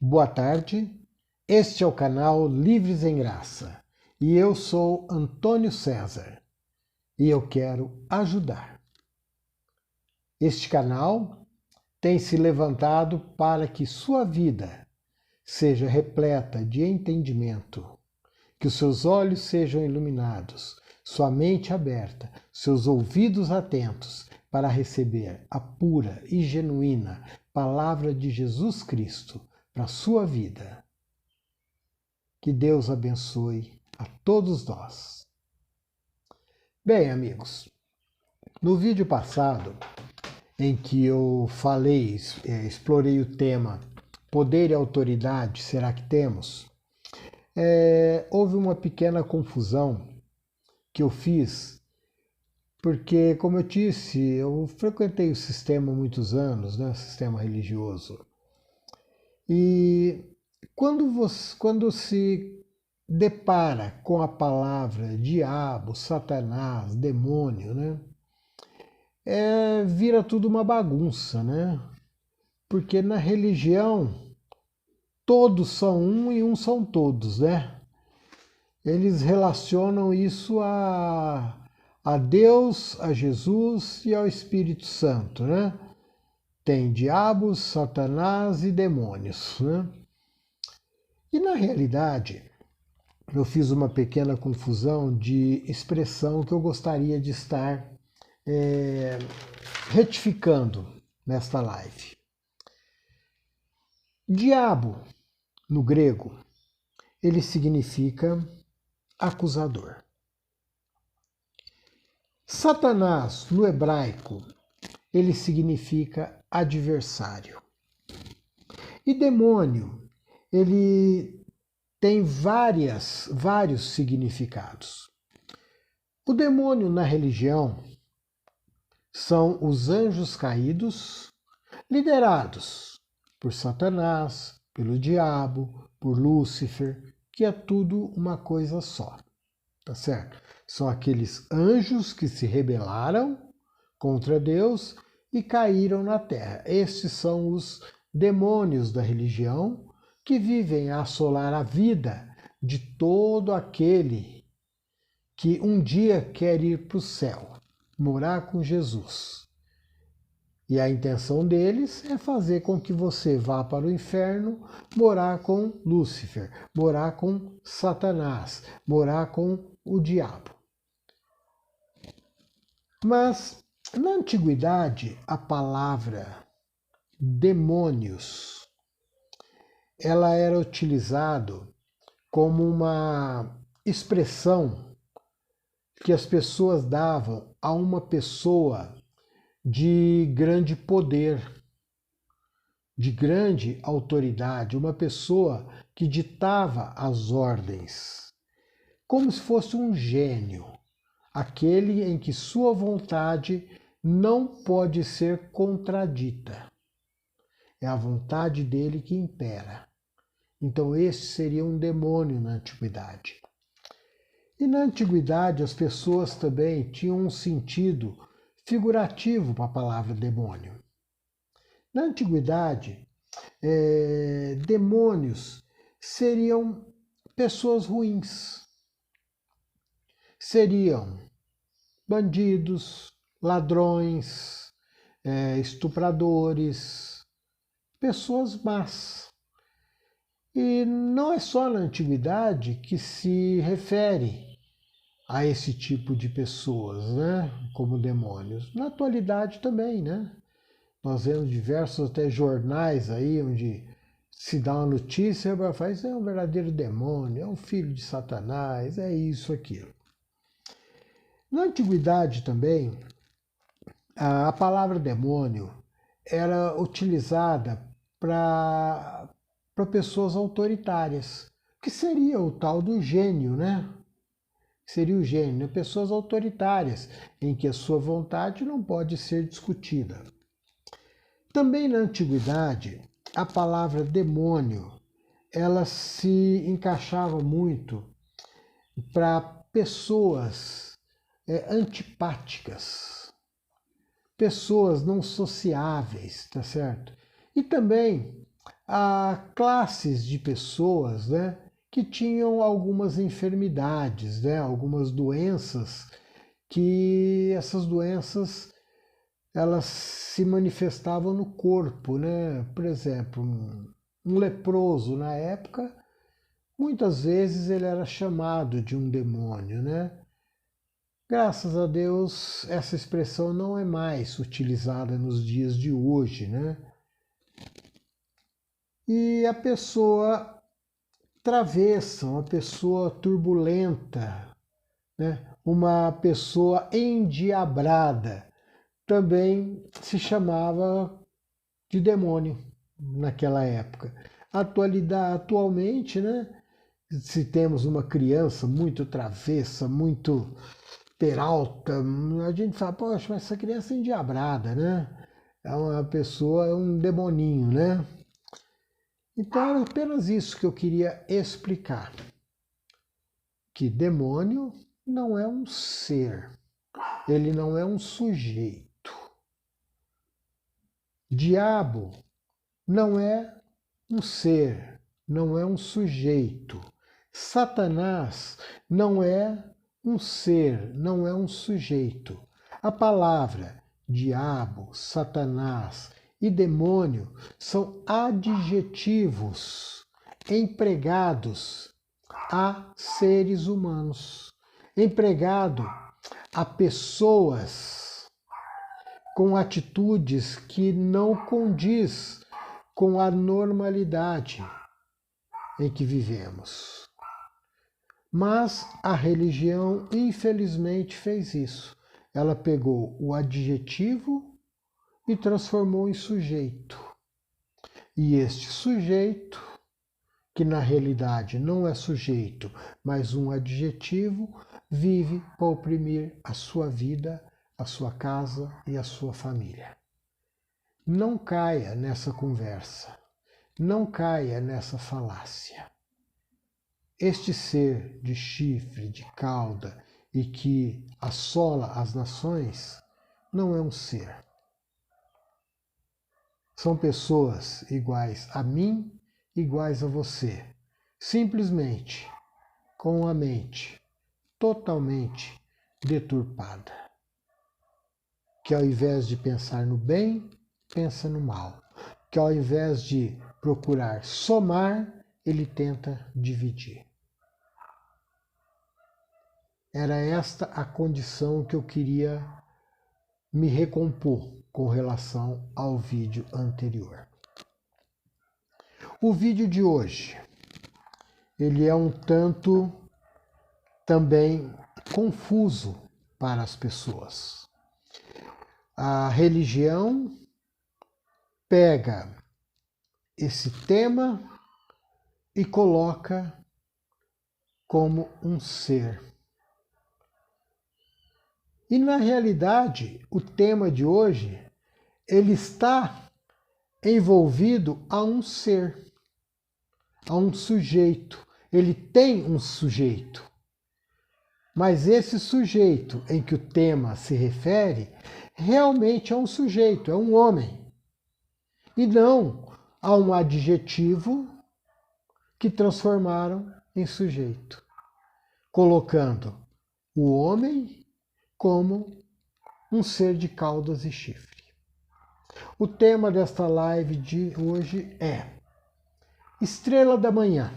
Boa tarde, este é o canal Livres em Graça e eu sou Antônio César e eu quero ajudar. Este canal tem se levantado para que sua vida seja repleta de entendimento, que os seus olhos sejam iluminados, sua mente aberta, seus ouvidos atentos para receber a pura e genuína palavra de Jesus Cristo para a sua vida. Que Deus abençoe a todos nós. Bem, amigos, no vídeo passado, em que eu explorei o tema Poder e Autoridade, será que temos? Houve uma pequena confusão que eu fiz, porque, como eu disse, eu frequentei o sistema há muitos anos, né, o sistema religioso. E quando se depara com a palavra diabo, satanás, demônio, né, vira tudo uma bagunça, né? Porque na religião todos são um e um são todos, né? Eles relacionam isso a Deus, a Jesus e ao Espírito Santo, né? Tem diabos, satanás e demônios, né? E na realidade, eu fiz uma pequena confusão de expressão que eu gostaria de estar retificando nesta live. Diabo, no grego, ele significa acusador. Satanás, no hebraico, ele significa adversário. E demônio, ele tem vários significados. O demônio na religião são os anjos caídos, liderados por Satanás, pelo diabo, por Lúcifer, que é tudo uma coisa só, tá certo? São aqueles anjos que se rebelaram contra Deus e caíram na terra. Estes são os demônios da religião que vivem a assolar a vida de todo aquele que um dia quer ir para o céu, morar com Jesus. E a intenção deles é fazer com que você vá para o inferno, morar com Lúcifer, morar com Satanás, morar com o diabo. Mas na antiguidade, a palavra demônios, ela era utilizada como uma expressão que as pessoas davam a uma pessoa de grande poder, de grande autoridade, uma pessoa que ditava as ordens, como se fosse um gênio, aquele em que sua vontade não pode ser contradita. É a vontade dele que impera. Então esse seria um demônio na antiguidade. E na antiguidade as pessoas também tinham um sentido figurativo para a palavra demônio. Na antiguidade, demônios seriam pessoas ruins. Seriam bandidos, ladrões, estupradores, pessoas más. E não é só na antiguidade que se refere a esse tipo de pessoas, né, como demônios. Na atualidade também, né? Nós vemos diversos até jornais aí onde se dá uma notícia para falar isso é um verdadeiro demônio, é um filho de Satanás, é isso, aquilo. Na antiguidade também, a palavra demônio era utilizada para pessoas autoritárias, que seria o tal do gênio, né? Seria o gênio, pessoas autoritárias, em que a sua vontade não pode ser discutida. Também na antiguidade, a palavra demônio, ela se encaixava muito para pessoas antipáticas, pessoas não sociáveis, tá certo? E também a classes de pessoas, né, que tinham algumas enfermidades, né, algumas doenças, que essas doenças elas se manifestavam no corpo, né? Por exemplo, um leproso na época, muitas vezes ele era chamado de um demônio, né? Graças a Deus, essa expressão não é mais utilizada nos dias de hoje, né? E a pessoa travessa, uma pessoa turbulenta, né? Uma pessoa endiabrada, também se chamava de demônio naquela época. Atualmente, né? Se temos uma criança muito travessa, muito peralta, a gente fala, poxa, mas essa criança é endiabrada, né? É uma pessoa, é um demoninho, né? Então era apenas isso que eu queria explicar. Que demônio não é um ser, ele não é um sujeito. Diabo não é um ser, não é um sujeito. Satanás não é um ser, não é um sujeito. A palavra diabo, Satanás e demônio são adjetivos empregados a seres humanos, empregado a pessoas com atitudes que não condiz com a normalidade em que vivemos. Mas a religião, infelizmente, fez isso. Ela pegou o adjetivo e transformou em sujeito. E este sujeito, que na realidade não é sujeito, mas um adjetivo, vive para oprimir a sua vida, a sua casa e a sua família. Não caia nessa conversa, não caia nessa falácia. Este ser de chifre, de cauda e que assola as nações não é um ser. São pessoas iguais a mim, iguais a você, simplesmente com a mente totalmente deturpada, que ao invés de pensar no bem, pensa no mal, que ao invés de procurar somar, ele tenta dividir. Era esta a condição que eu queria me recompor com relação ao vídeo anterior. O vídeo de hoje, ele é um tanto também confuso para as pessoas. A religião pega esse tema e coloca como um ser. E na realidade, o tema de hoje, ele está envolvido a um ser, a um sujeito. Ele tem um sujeito. Mas esse sujeito em que o tema se refere realmente é um sujeito, é um homem. E não a um adjetivo que transformaram em sujeito, colocando o homem como um ser de caudas e chifre. O tema desta live de hoje é Estrela da Manhã.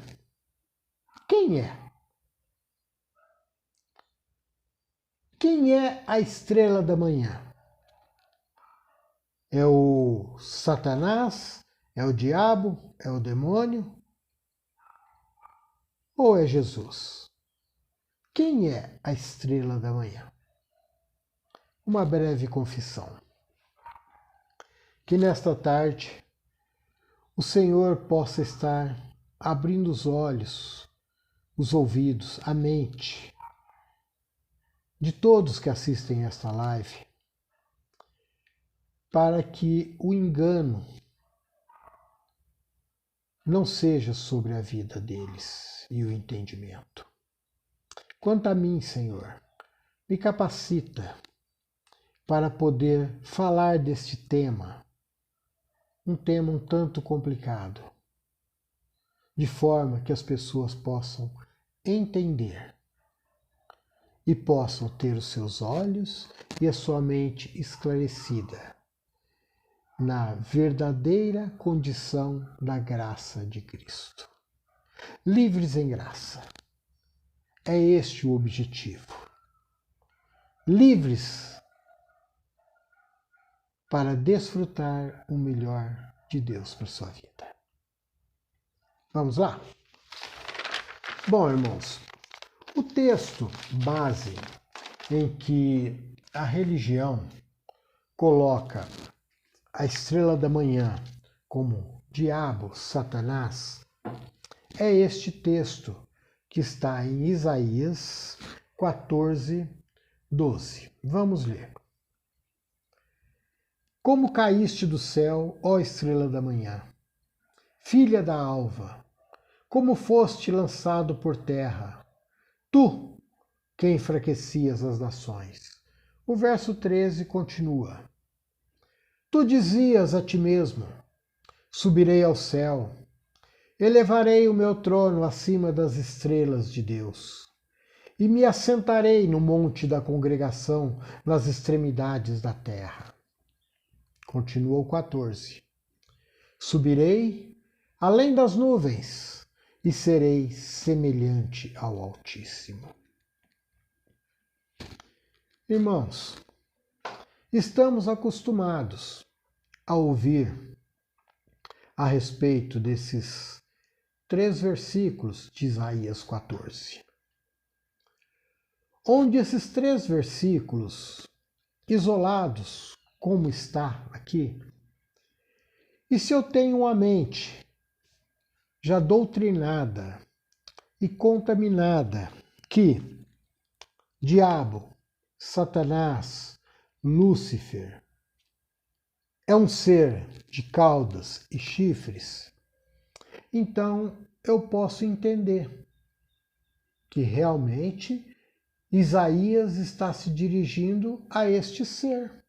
Quem é? Quem é a estrela da manhã? É o Satanás? É o diabo? É o demônio? Ou é Jesus? Quem é a estrela da manhã? Uma breve confissão. Que nesta tarde o Senhor possa estar abrindo os olhos, os ouvidos, a mente de todos que assistem esta live, para que o engano não seja sobre a vida deles e o entendimento. Quanto a mim, Senhor, me capacita para poder falar deste tema, um tema um tanto complicado, de forma que as pessoas possam entender e possam ter os seus olhos e a sua mente esclarecida na verdadeira condição da graça de Cristo. Livres em graça. É este o objetivo. Livres para desfrutar o melhor de Deus para a sua vida. Vamos lá? Bom, irmãos, o texto base em que a religião coloca a estrela da manhã como diabo, Satanás, é este texto que está em Isaías 14, 12. Vamos ler. Como caíste do céu, ó estrela da manhã, filha da alva, como foste lançado por terra, tu que enfraquecias as nações. O verso 13 continua. Tu dizias a ti mesmo, subirei ao céu, elevarei o meu trono acima das estrelas de Deus, e me assentarei no monte da congregação nas extremidades da terra. Continua o 14. Subirei além das nuvens, e serei semelhante ao Altíssimo. Irmãos, estamos acostumados a ouvir a respeito desses 3 versículos de Isaías 14, onde esses 3 versículos, isolados, como está aqui, e se eu tenho uma mente já doutrinada e contaminada que diabo, Satanás, Lúcifer é um ser de caudas e chifres, então eu posso entender que realmente Isaías está se dirigindo a este ser,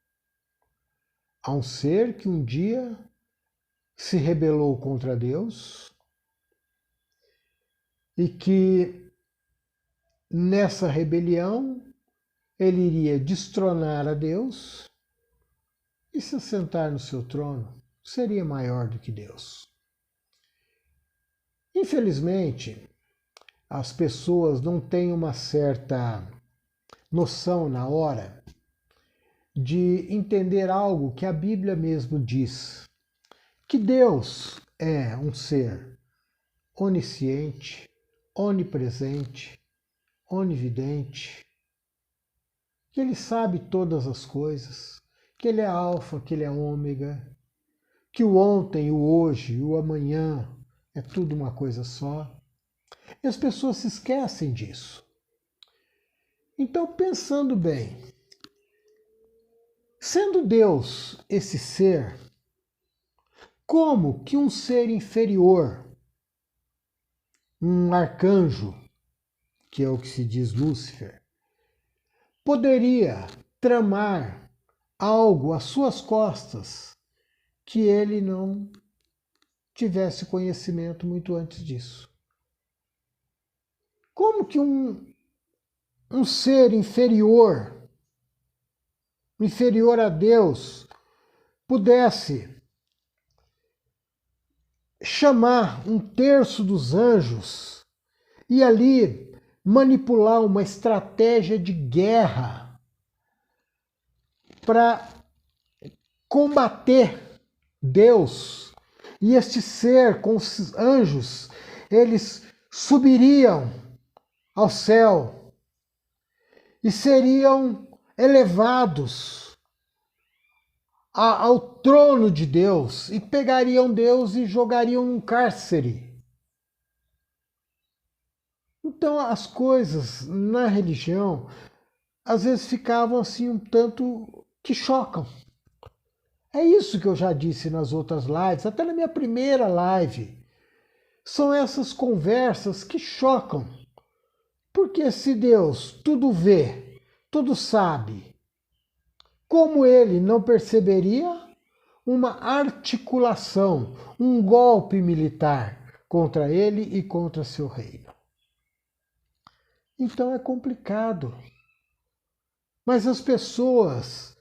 a um ser que um dia se rebelou contra Deus, e que nessa rebelião ele iria destronar a Deus e se assentar no seu trono, seria maior do que Deus. Infelizmente, as pessoas não têm uma certa noção na hora de entender algo que a Bíblia mesmo diz, que Deus é um ser onisciente, onipresente, onividente, que Ele sabe todas as coisas, que Ele é alfa, que Ele é ômega, que o ontem, o hoje e o amanhã é tudo uma coisa só. E as pessoas se esquecem disso. Então, pensando bem, sendo Deus esse ser, como que um ser inferior, um arcanjo, que é o que se diz Lúcifer, poderia tramar algo às suas costas que ele não tivesse conhecimento muito antes disso? Como que um ser inferior a Deus, pudesse chamar 1/3 dos anjos e ali manipular uma estratégia de guerra para combater Deus? E este ser com os anjos, eles subiriam ao céu e seriam elevados ao trono de Deus e pegariam Deus e jogariam num cárcere. Então as coisas na religião às vezes ficavam assim um tanto que chocam. É isso que eu já disse nas outras lives, até na minha primeira live. São essas conversas que chocam. Porque se Deus tudo vê, tudo sabe, como ele não perceberia uma articulação, um golpe militar contra ele e contra seu reino. Então é complicado. Mas as pessoas,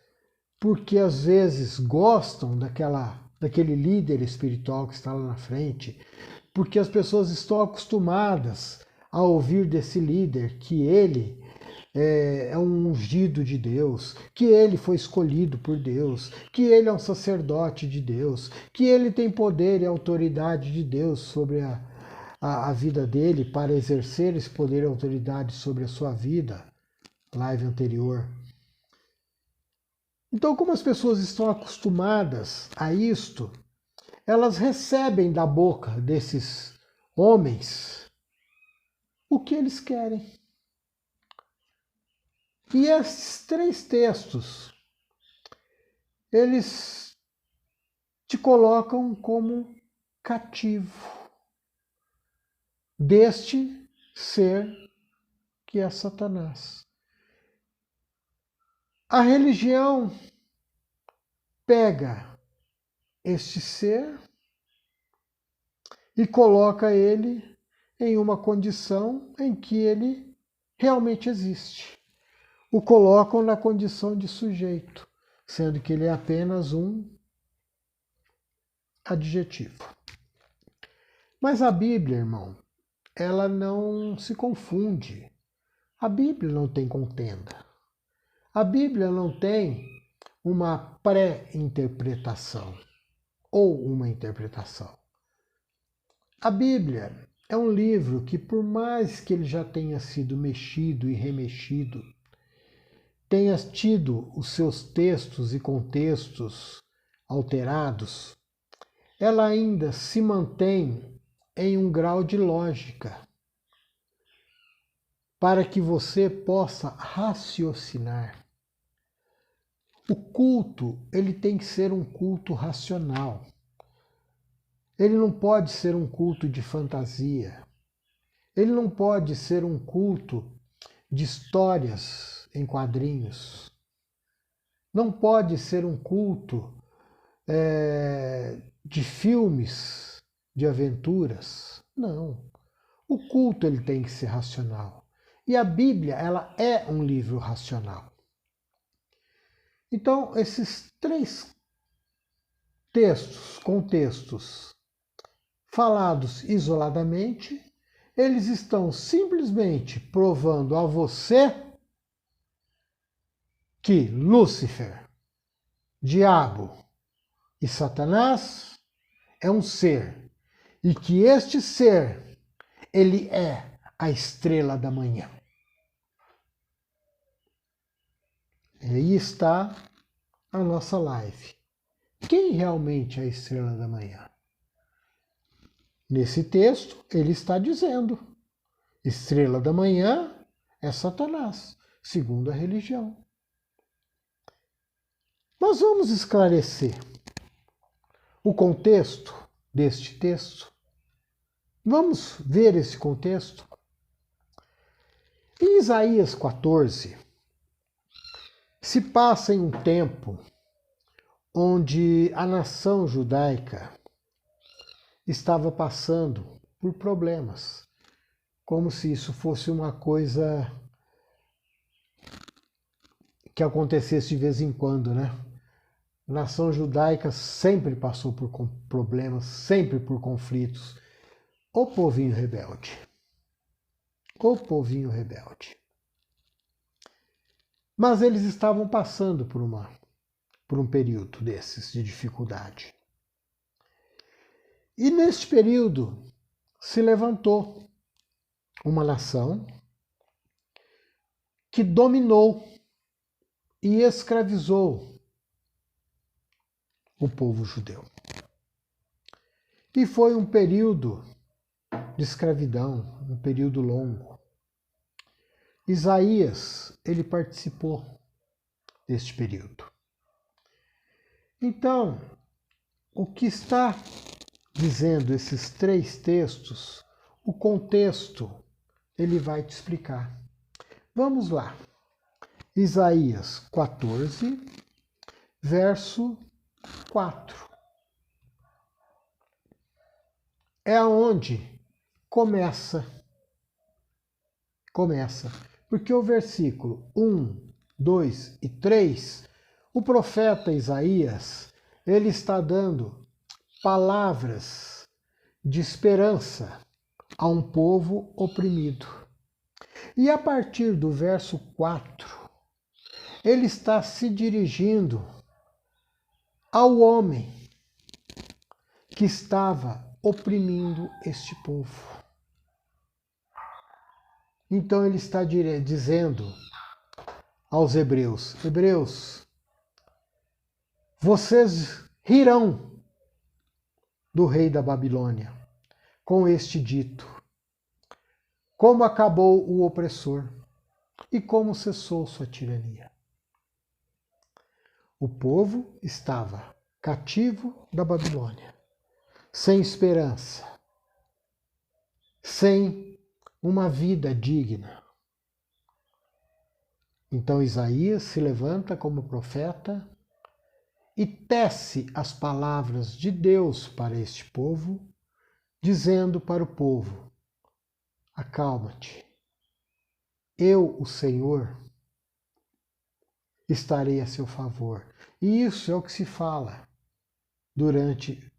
porque às vezes gostam daquele líder espiritual que está lá na frente, porque as pessoas estão acostumadas a ouvir desse líder que ele é um ungido de Deus, que ele foi escolhido por Deus, que ele é um sacerdote de Deus, que ele tem poder e autoridade de Deus sobre a vida dele para exercer esse poder e autoridade sobre a sua vida. Live anterior. Então, como as pessoas estão acostumadas a isto, elas recebem da boca desses homens o que eles querem. E esses 3 textos, eles te colocam como cativo deste ser que é Satanás. A religião pega este ser e coloca ele em uma condição em que ele realmente existe. O colocam na condição de sujeito, sendo que ele é apenas um adjetivo. Mas a Bíblia, irmão, ela não se confunde. A Bíblia não tem contenda. A Bíblia não tem uma pré-interpretação ou uma interpretação. A Bíblia é um livro que, por mais que ele já tenha sido mexido e remexido, tenha tido os seus textos e contextos alterados, ela ainda se mantém em um grau de lógica para que você possa raciocinar. O culto, ele tem que ser um culto racional. Ele não pode ser um culto de fantasia. Ele não pode ser um culto de histórias em quadrinhos. Não pode ser um culto de filmes, de aventuras. Não. O culto ele tem que ser racional. E a Bíblia, ela é um livro racional. Então, esses 3 contextos, falados isoladamente, eles estão simplesmente provando a você que Lúcifer, diabo e Satanás é um ser e que este ser, ele é a estrela da manhã. E aí está a nossa live. Quem realmente é a estrela da manhã? Nesse texto, ele está dizendo: estrela da manhã é Satanás, segundo a religião. Nós vamos esclarecer o contexto deste texto. Vamos ver esse contexto. Em Isaías 14, se passa em um tempo onde a nação judaica estava passando por problemas, como se isso fosse uma coisa que acontecesse de vez em quando, né? A nação judaica sempre passou por problemas, sempre por conflitos. O povinho rebelde. O povinho rebelde. Mas eles estavam passando por um período desses de dificuldade. E neste período se levantou uma nação que dominou e escravizou o povo judeu. E foi um período de escravidão, um período longo. Isaías, ele participou deste período. Então, o que está dizendo esses 3 textos, o contexto, ele vai te explicar. Vamos lá. Isaías 14, verso 4. é onde começa. Porque o versículo 1, 2 e 3, o profeta Isaías, ele está dando palavras de esperança a um povo oprimido. E a partir do verso 4, ele está se dirigindo ao homem que estava oprimindo este povo. Então ele está dizendo aos hebreus: Hebreus, vocês rirão do rei da Babilônia com este dito: como acabou o opressor e como cessou sua tirania. O povo estava cativo da Babilônia, sem esperança, sem uma vida digna. Então Isaías se levanta como profeta e tece as palavras de Deus para este povo, dizendo para o povo: acalma-te, eu, o Senhor, estarei a seu favor. E isso é o que se fala durante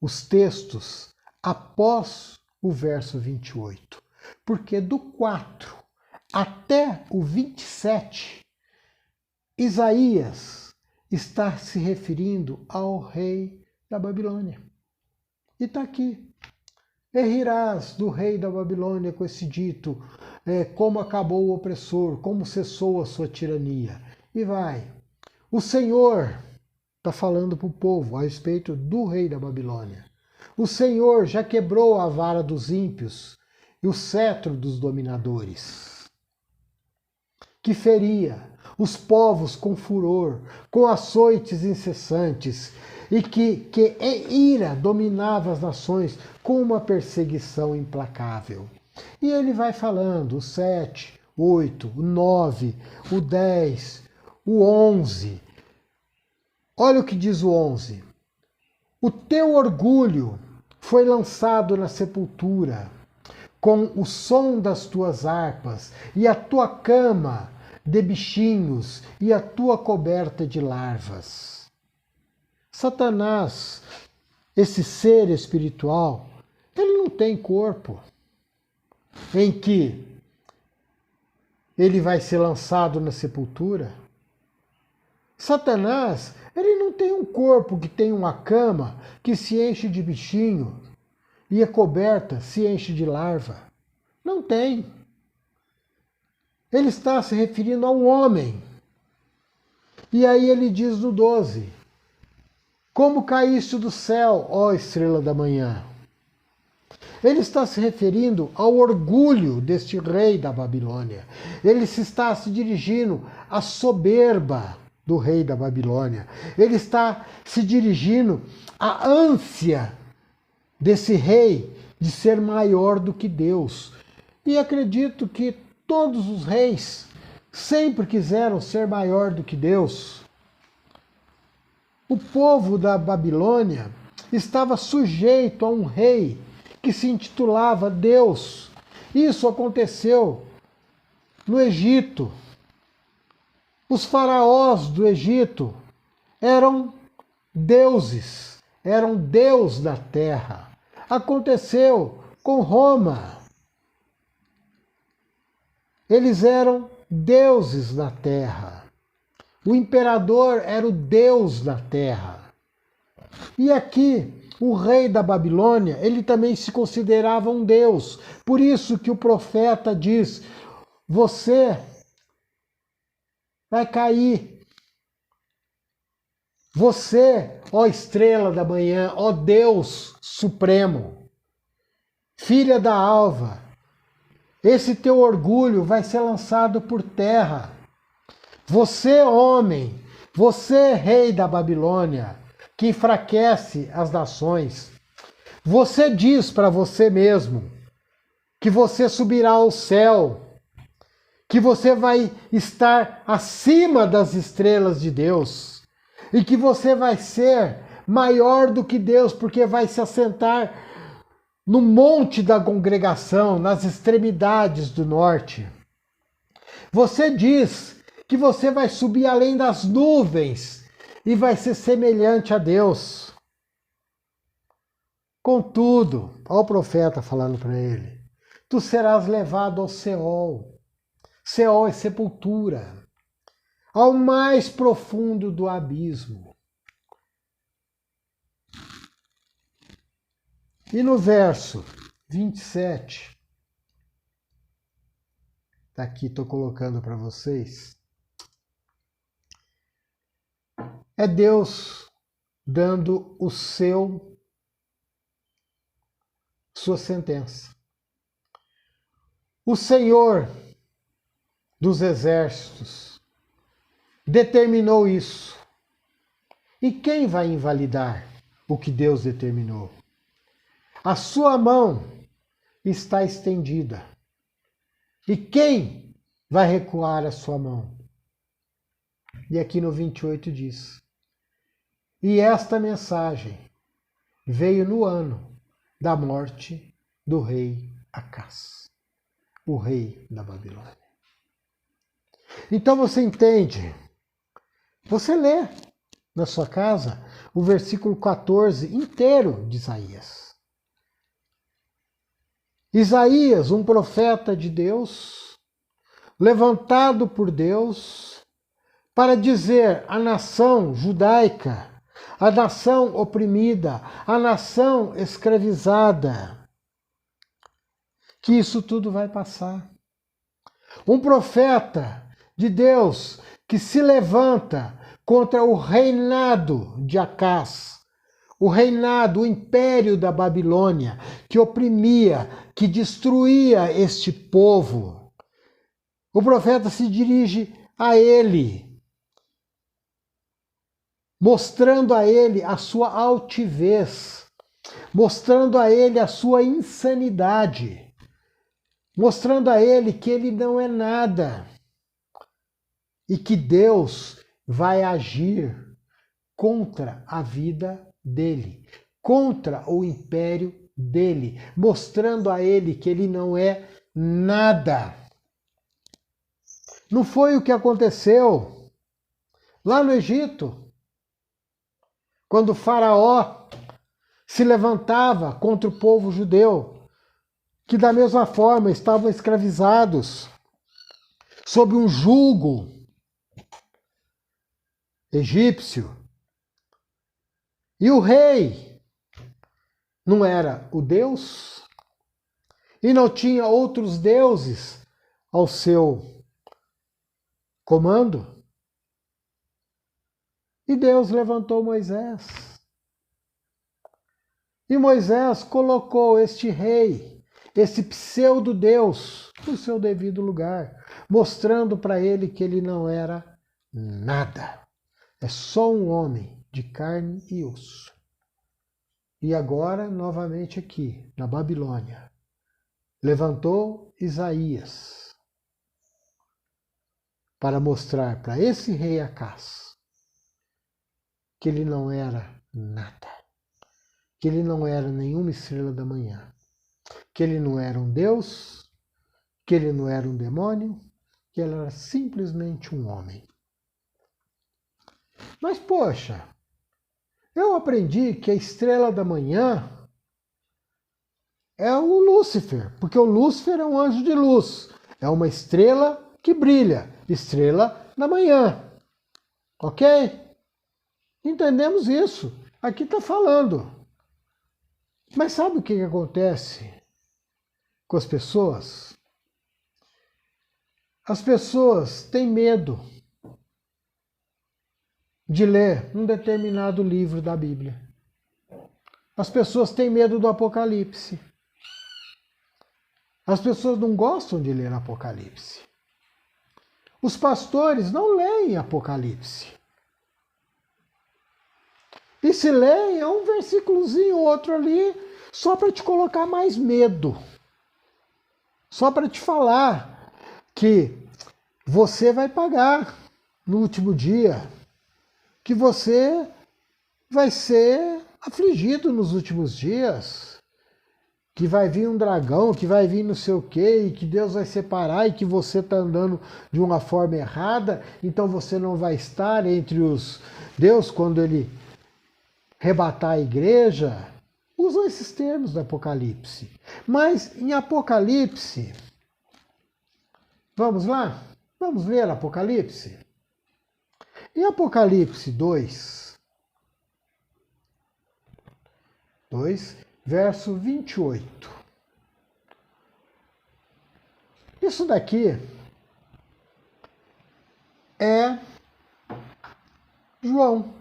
os textos após o verso 28. Porque do 4 até o 27, Isaías está se referindo ao rei da Babilônia. E está aqui: e rirás do rei da Babilônia com esse dito, como acabou o opressor, como cessou a sua tirania. E vai. O Senhor está falando para o povo a respeito do rei da Babilônia. O Senhor já quebrou a vara dos ímpios e o cetro dos dominadores, que feria os povos com furor, com açoites incessantes, e que em ira dominava as nações com uma perseguição implacável. E ele vai falando o 7, 8, o 9, o 10, o 11. Olha o que diz o 11. O teu orgulho foi lançado na sepultura, com o som das tuas harpas, e a tua cama de bichinhos, e a tua coberta de larvas. Satanás, esse ser espiritual, ele não tem corpo em que ele vai ser lançado na sepultura. Satanás, ele não tem um corpo que tem uma cama que se enche de bichinho e a coberta se enche de larva. Não tem. Ele está se referindo ao homem. E aí ele diz no 12: como caíste do céu, ó estrela da manhã. Ele está se referindo ao orgulho deste rei da Babilônia. Ele está se dirigindo à soberba do rei da Babilônia. Ele está se dirigindo à ânsia desse rei de ser maior do que Deus. E acredito que todos os reis sempre quiseram ser maior do que Deus. O povo da Babilônia estava sujeito a um rei que se intitulava Deus. Isso aconteceu no Egito. Os faraós do Egito eram deuses, eram Deus da terra. Aconteceu com Roma. Eles eram deuses da terra. O imperador era o Deus da terra. E aqui, o rei da Babilônia, ele também se considerava um Deus. Por isso que o profeta diz: você vai cair. Você, ó estrela da manhã, ó Deus supremo, filha da alva, esse teu orgulho vai ser lançado por terra. Você, homem, você, rei da Babilônia, que enfraquece as nações, você diz para você mesmo que você subirá ao céu, que você vai estar acima das estrelas de Deus e que você vai ser maior do que Deus, porque vai se assentar no monte da congregação, nas extremidades do norte. Você diz que você vai subir além das nuvens e vai ser semelhante a Deus. Contudo, olha o profeta falando para ele, tu serás levado ao Seol. Seol é sepultura, ao mais profundo do abismo. E no verso 27, tá aqui, estou colocando para vocês, é Deus dando sua sentença. O Senhor dos exércitos determinou isso. E quem vai invalidar o que Deus determinou? A sua mão está estendida. E quem vai recuar a sua mão? E aqui no 28 diz: e esta mensagem veio no ano da morte do rei Acás, o rei da Babilônia. Então você entende, você lê na sua casa o versículo 14 inteiro de Isaías. Isaías, um profeta de Deus, levantado por Deus para dizer à nação judaica, à nação oprimida, à nação escravizada, que isso tudo vai passar. Um profeta de Deus que se levanta contra o reinado de Acás, o reinado, o império da Babilônia, que oprimia, que destruía este povo. O profeta se dirige a ele, mostrando a ele a sua altivez, mostrando a ele a sua insanidade, mostrando a ele que ele não é nada e que Deus vai agir contra a vida dele, contra o império dele, mostrando a ele que ele não é nada. Não foi o que aconteceu lá no Egito, quando o Faraó se levantava contra o povo judeu, que da mesma forma estavam escravizados sob um jugo egípcio. E o rei não era o Deus e não tinha outros deuses ao seu comando. E Deus levantou Moisés. E Moisés colocou este rei, esse pseudo-deus, no seu devido lugar, mostrando para ele que ele não era nada. É só um homem de carne e osso. E agora, novamente aqui, na Babilônia, levantou Isaías para mostrar para esse rei Acás que ele não era nada, que ele não era nenhuma estrela da manhã, que ele não era um Deus, que ele não era um demônio, que ele era simplesmente um homem. Mas, poxa, eu aprendi que a estrela da manhã é o Lúcifer, porque o Lúcifer é um anjo de luz, é uma estrela que brilha, estrela da manhã. Ok? Entendemos isso. Aqui está falando. Mas sabe o que acontece com as pessoas? As pessoas têm medo de ler um determinado livro da Bíblia. As pessoas têm medo do Apocalipse. As pessoas não gostam de ler Apocalipse. Os pastores não leem Apocalipse. E se leem, é um versículozinho, outro ali, só para te colocar mais medo. Só para te falar que você vai pagar no último dia, que você vai ser afligido nos últimos dias, que vai vir um dragão, que vai vir não sei o quê, e que Deus vai separar, e que você está andando de uma forma errada, então você não vai estar entre os... Deus, quando ele arrebatar a igreja, usam esses termos do Apocalipse. Mas em Apocalipse, vamos lá? Vamos ler Apocalipse? Em Apocalipse 2, verso 28. Isso daqui é João.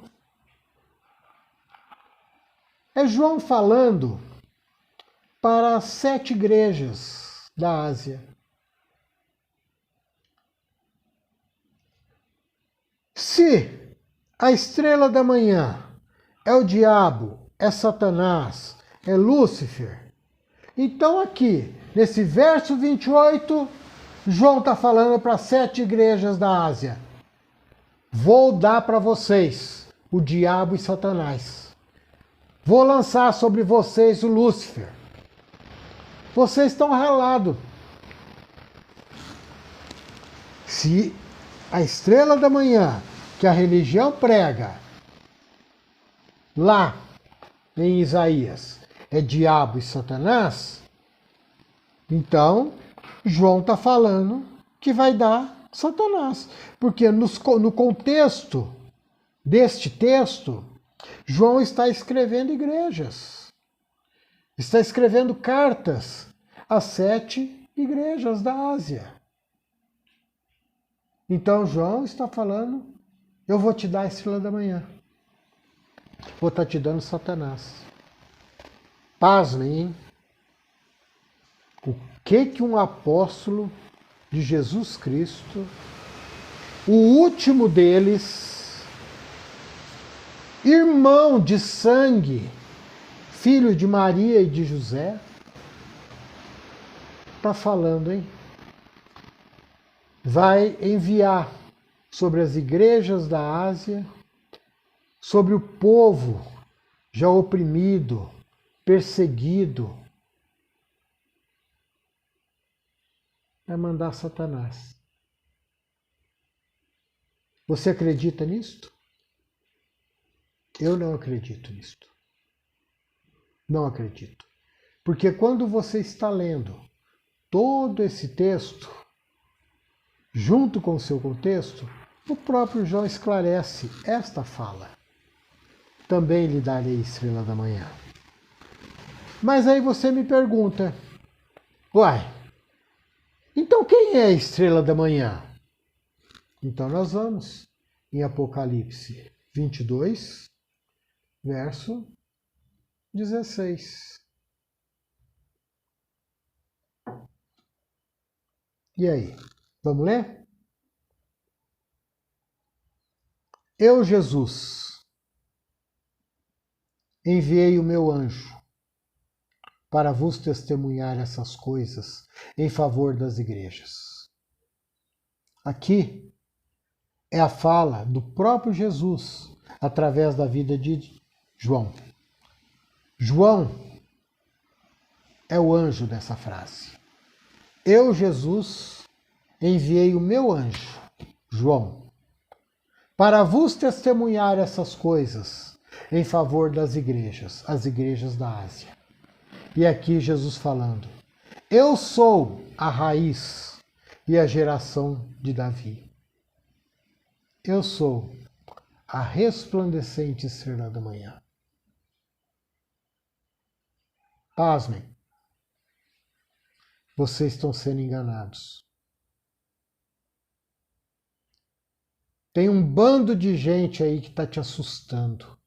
É João falando para as 7 igrejas da Ásia. Se a estrela da manhã é o diabo, é Satanás, é Lúcifer, então aqui, nesse verso 28, João está falando para as 7 igrejas da Ásia. Vou dar para vocês o diabo e Satanás. Vou lançar sobre vocês o Lúcifer. Vocês estão ralados. Se a estrela da manhã, que a religião prega, lá em Isaías, é diabo e Satanás, então João está falando que vai dar Satanás. Porque no contexto deste texto, João está escrevendo igrejas. Está escrevendo cartas às 7 igrejas da Ásia. Então João está falando, eu vou te dar a estrela da manhã. Vou estar te dando Satanás. Pasmem, hein? O que um apóstolo de Jesus Cristo, o último deles, irmão de sangue, filho de Maria e de José, está falando, hein? Vai enviar sobre as igrejas da Ásia, sobre o povo já oprimido, perseguido, vai mandar Satanás. Você acredita nisto? Eu não acredito nisto. Não acredito. Porque quando você está lendo todo esse texto, junto com o seu contexto, o próprio João esclarece esta fala. Também lhe darei estrela da manhã. Mas aí você me pergunta, uai, então quem é a estrela da manhã? Então nós vamos em Apocalipse 22, verso 16. E aí, vamos ler? Eu, Jesus, enviei o meu anjo para vos testemunhar essas coisas em favor das igrejas. Aqui é a fala do próprio Jesus através da vida de João. João é o anjo dessa frase. Eu, Jesus, enviei o meu anjo, João, para vos testemunhar essas coisas em favor das igrejas, as igrejas da Ásia. E aqui Jesus falando, eu sou a raiz e a geração de Davi. Eu sou a resplandecente estrela da manhã. Pasmem, vocês estão sendo enganados. Tem um bando de gente aí que está te assustando,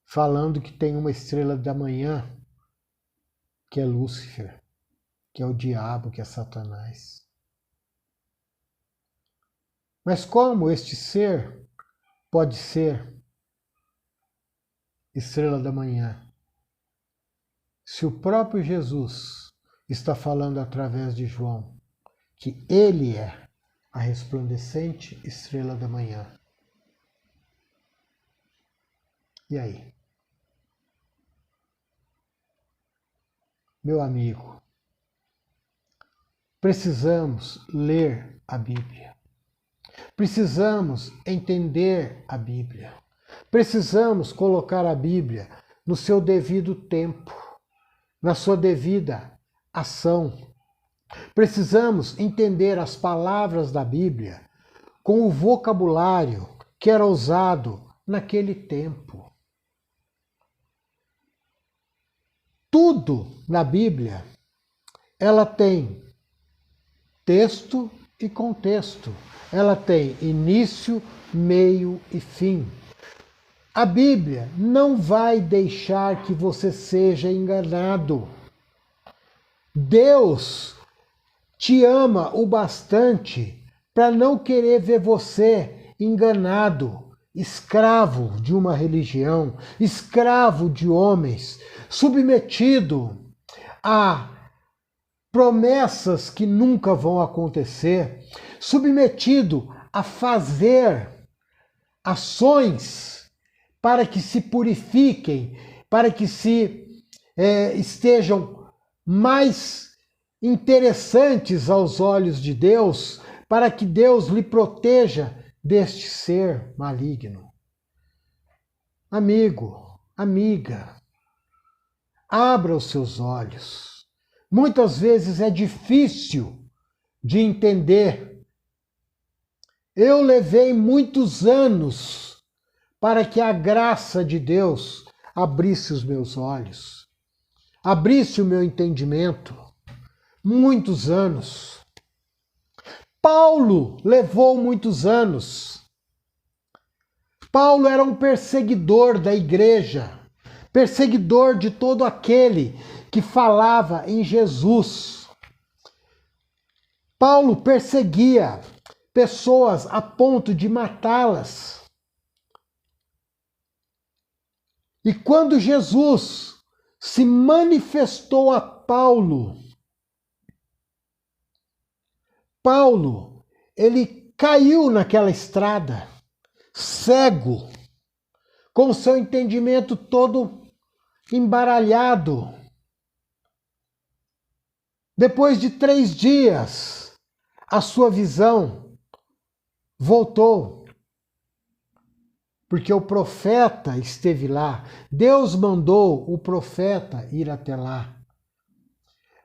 falando que tem uma estrela da manhã, que é Lúcifer, que é o diabo, que é Satanás. Mas como este ser pode ser estrela da manhã, se o próprio Jesus está falando através de João que ele é a resplandecente estrela da manhã? E aí? meu amigo, precisamos ler a Bíblia. Precisamos entender a Bíblia. Precisamos colocar a Bíblia no seu devido tempo, na sua devida ação. Precisamos entender as palavras da Bíblia com o vocabulário que era usado naquele tempo. Tudo na Bíblia, ela tem texto e contexto. Ela tem início, meio e fim. A Bíblia não vai deixar que você seja enganado. Deus te ama o bastante para não querer ver você enganado, escravo de uma religião, escravo de homens, submetido a promessas que nunca vão acontecer, submetido a fazer ações para que se purifiquem, para que estejam mais interessantes aos olhos de Deus, para que Deus lhe proteja deste ser maligno. Amigo, amiga, abra os seus olhos. Muitas vezes é difícil de entender. Eu levei muitos anos para que a graça de Deus abrisse os meus olhos, abrisse o meu entendimento. Muitos anos. Paulo levou muitos anos. Paulo era um perseguidor da igreja, perseguidor de todo aquele que falava em Jesus. Paulo perseguia pessoas a ponto de matá-las. E quando Jesus se manifestou a Paulo, ele caiu naquela estrada, cego, com o seu entendimento todo embaralhado. Depois de 3 dias, a sua visão voltou, porque o profeta esteve lá. Deus mandou o profeta ir até lá.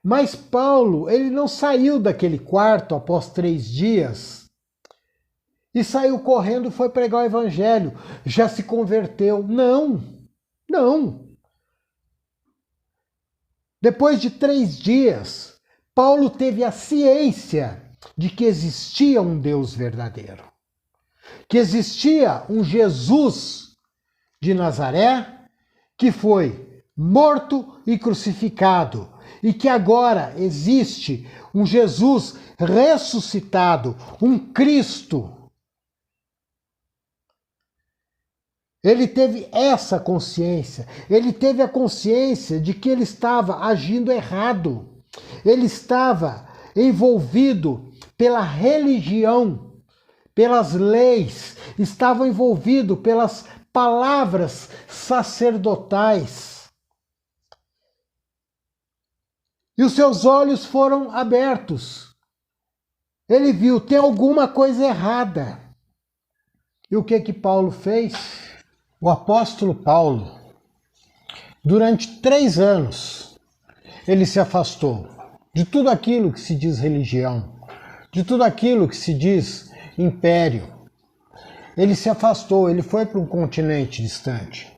Mas Paulo, ele não saiu daquele quarto após 3 dias e saiu correndo e foi pregar o evangelho. Já se converteu. Não. Depois de 3 dias, Paulo teve a ciência de que existia um Deus verdadeiro, que existia um Jesus de Nazaré que foi morto e crucificado e que agora existe um Jesus ressuscitado, um Cristo. Ele teve essa consciência, ele teve a consciência de que ele estava agindo errado, ele estava envolvido pela religião, pelas leis, estava envolvido pelas palavras sacerdotais. E os seus olhos foram abertos. Ele viu, tem alguma coisa errada. E o que Paulo fez? O apóstolo Paulo, durante 3 anos, ele se afastou de tudo aquilo que se diz religião, de tudo aquilo que se diz império. Ele se afastou, ele foi para um continente distante.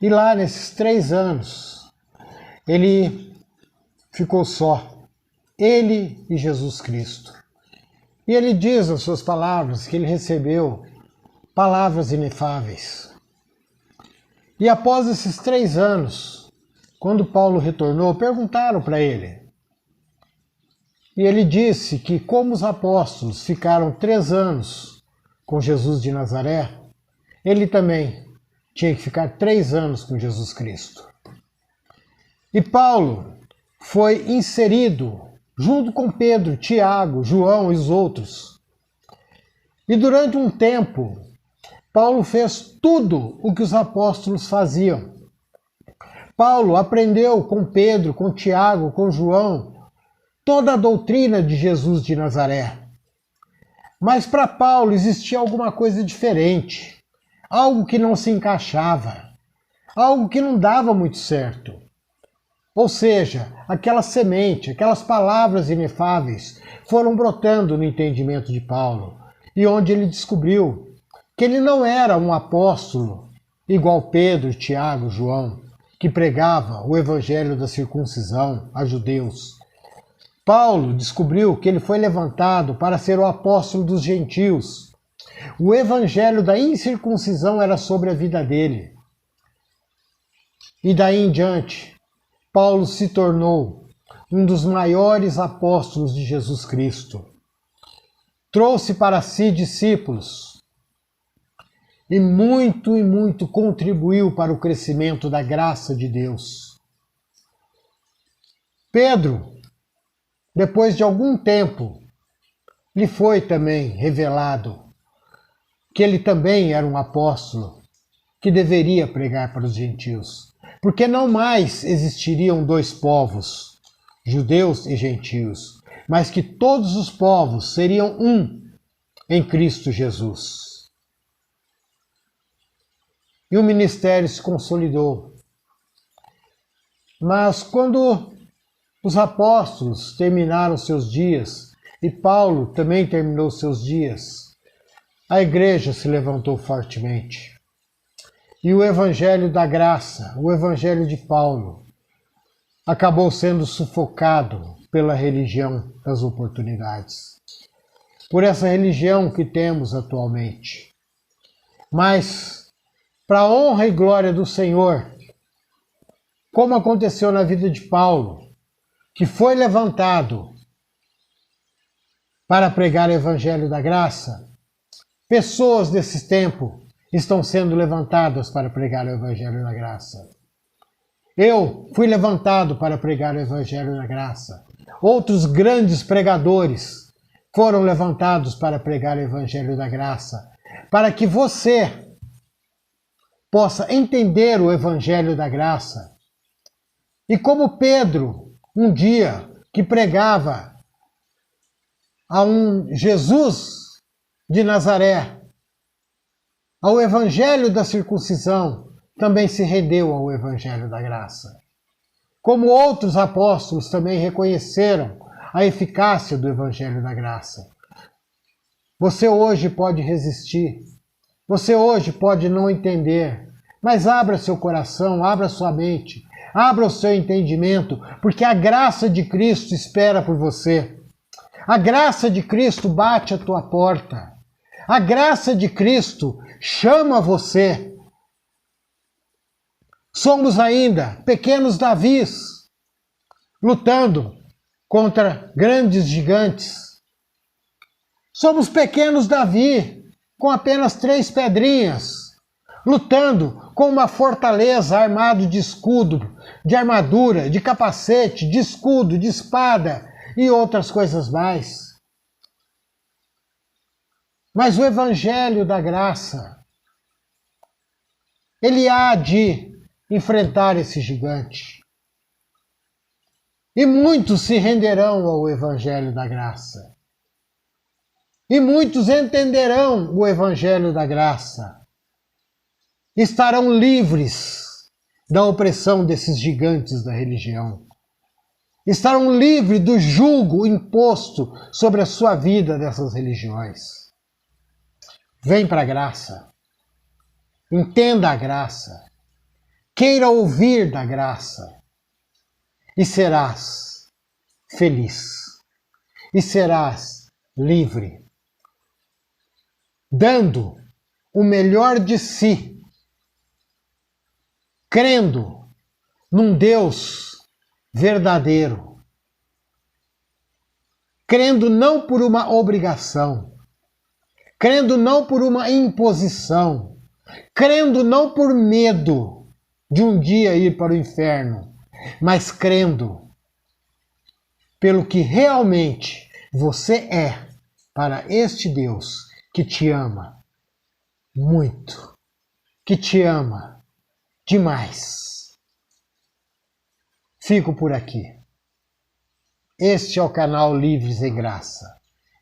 E lá, nesses 3 anos, ele ficou só, ele e Jesus Cristo. E ele diz nas suas palavras que ele recebeu palavras inefáveis. E após esses 3 anos, quando Paulo retornou, perguntaram para ele. E ele disse que como os apóstolos ficaram 3 anos com Jesus de Nazaré, ele também tinha que ficar 3 anos com Jesus Cristo. E Paulo foi inserido junto com Pedro, Tiago, João e os outros. E durante um tempo, Paulo fez tudo o que os apóstolos faziam. Paulo aprendeu com Pedro, com Tiago, com João, toda a doutrina de Jesus de Nazaré. Mas para Paulo existia alguma coisa diferente, algo que não se encaixava, algo que não dava muito certo. Ou seja, aquela semente, aquelas palavras inefáveis foram brotando no entendimento de Paulo, e onde ele descobriu que ele não era um apóstolo igual Pedro, Tiago, João, que pregava o evangelho da circuncisão a judeus. Paulo descobriu que ele foi levantado para ser o apóstolo dos gentios. O evangelho da incircuncisão era sobre a vida dele. E daí em diante, Paulo se tornou um dos maiores apóstolos de Jesus Cristo. Trouxe para si discípulos e muito contribuiu para o crescimento da graça de Deus. Pedro, depois de algum tempo, lhe foi também revelado que ele também era um apóstolo que deveria pregar para os gentios, porque não mais existiriam dois povos, judeus e gentios, mas que todos os povos seriam um em Cristo Jesus. E o ministério se consolidou. Mas quando os apóstolos terminaram seus dias, e Paulo também terminou seus dias, a igreja se levantou fortemente. E o evangelho da graça, o evangelho de Paulo, acabou sendo sufocado pela religião das oportunidades. Por essa religião que temos atualmente. Mas, para a honra e glória do Senhor, como aconteceu na vida de Paulo, que foi levantado para pregar o evangelho da graça, pessoas desse tempo estão sendo levantadas para pregar o evangelho da graça. Eu fui levantado para pregar o evangelho da graça. Outros grandes pregadores foram levantados para pregar o evangelho da graça, para que você possa entender o evangelho da graça. E como Pedro, um dia que pregava a um Jesus de Nazaré, ao evangelho da circuncisão, também se rendeu ao evangelho da graça. Como outros apóstolos também reconheceram a eficácia do evangelho da graça. Você hoje pode resistir, você hoje pode não entender, mas abra seu coração, abra sua mente, abra o seu entendimento, porque a graça de Cristo espera por você. A graça de Cristo bate à tua porta. A graça de Cristo chama você. Somos ainda pequenos Davis, lutando contra grandes gigantes. Somos pequenos Davi, com apenas 3 pedrinhas, lutando com uma fortaleza armado de escudo, de armadura, de capacete, de escudo, de espada e outras coisas mais. Mas o evangelho da graça, ele há de enfrentar esse gigante. E muitos se renderão ao evangelho da graça. E muitos entenderão o evangelho da graça. Estarão livres da opressão desses gigantes da religião. Estarão livres do jugo imposto sobre a sua vida dessas religiões. Vem para a graça. Entenda a graça. Queira ouvir da graça. E serás feliz. E serás livre. Dando o melhor de si. Crendo num Deus verdadeiro. Crendo não por uma obrigação. Crendo não por uma imposição. Crendo não por medo de um dia ir para o inferno, mas crendo pelo que realmente você é para este Deus que te ama muito, que te ama demais. fico por aqui. Este é o canal Livres em Graça.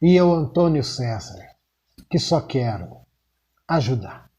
E eu, Antônio César, que só quero ajudar.